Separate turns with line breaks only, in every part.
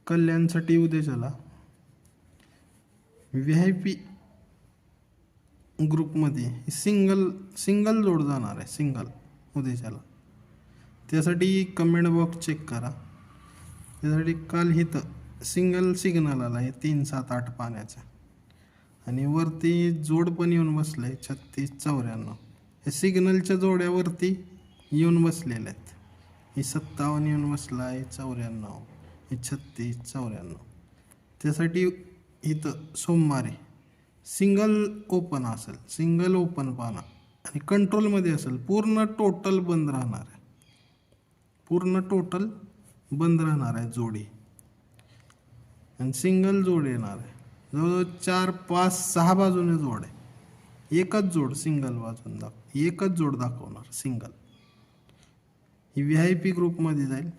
कल्याणसाठी उद्याच्याला VIP ग्रुपमध्ये single जोड जाणार आहे, सिंगल उद्याच्याला. त्यासाठी कमेंट बॉक्स चेक करा. त्यासाठी काल इथं सिंगल सिग्नल आला आहे 378 पाण्याचा आणि वरती जोड पण येऊन बसलं आहे 3694. हे सिग्नलच्या जोड्यावरती येऊन बसलेल्या आहेत. ही 57 येऊन बसला आहे, 94, हे 36, 94. त्यासाठी इथं सोमवारी सिंगल ओपन असेल, सिंगल ओपन पाना आणि कंट्रोलमध्ये असेल. पूर्ण टोटल बंद राहणार आहे, पूर्ण टोटल बंद राहणार आहे जोडी आणि सिंगल जोड येणार आहे. जवळजवळ 4, 5, 6 बाजूने जोड आहे. एकच जोड सिंगल बाजून एकच जोड दाखवणार सिंगल. ही VIP ग्रुपमध्ये जाईल.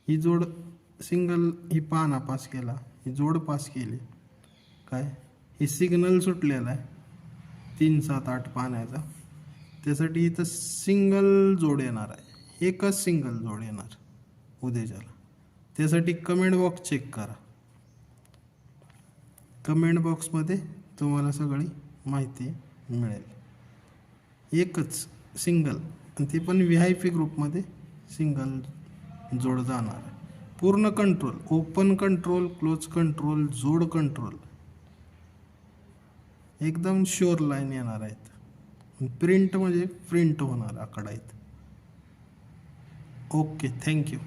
ही जोड सिंगल, ही पाना पास केला, ही जोड पास केली काय, ही सिग्नल सुटलेला आहे 378 पाण्याचा. त्यासाठी इथं सिंगल जोड येणार आहे, एकच सिंगल जोड येणार उद्याच्याला. त्यासाठी कमेंट बॉक्स चेक करा. कमेंट बॉक्समध्ये तुम्हाला सगळी माहिती मिळेल. एकच सिंगल आणि ते पण VIP ग्रुपमध्ये सिंगल जोड जाणार आहे. पूर्ण control, open control, close control, जोड कंट्रोल, एकदम शुअर लाईन येणार आहेत. प्रिंट म्हणजे प्रिंट होणार आकडा आहेत. Okay, thank you.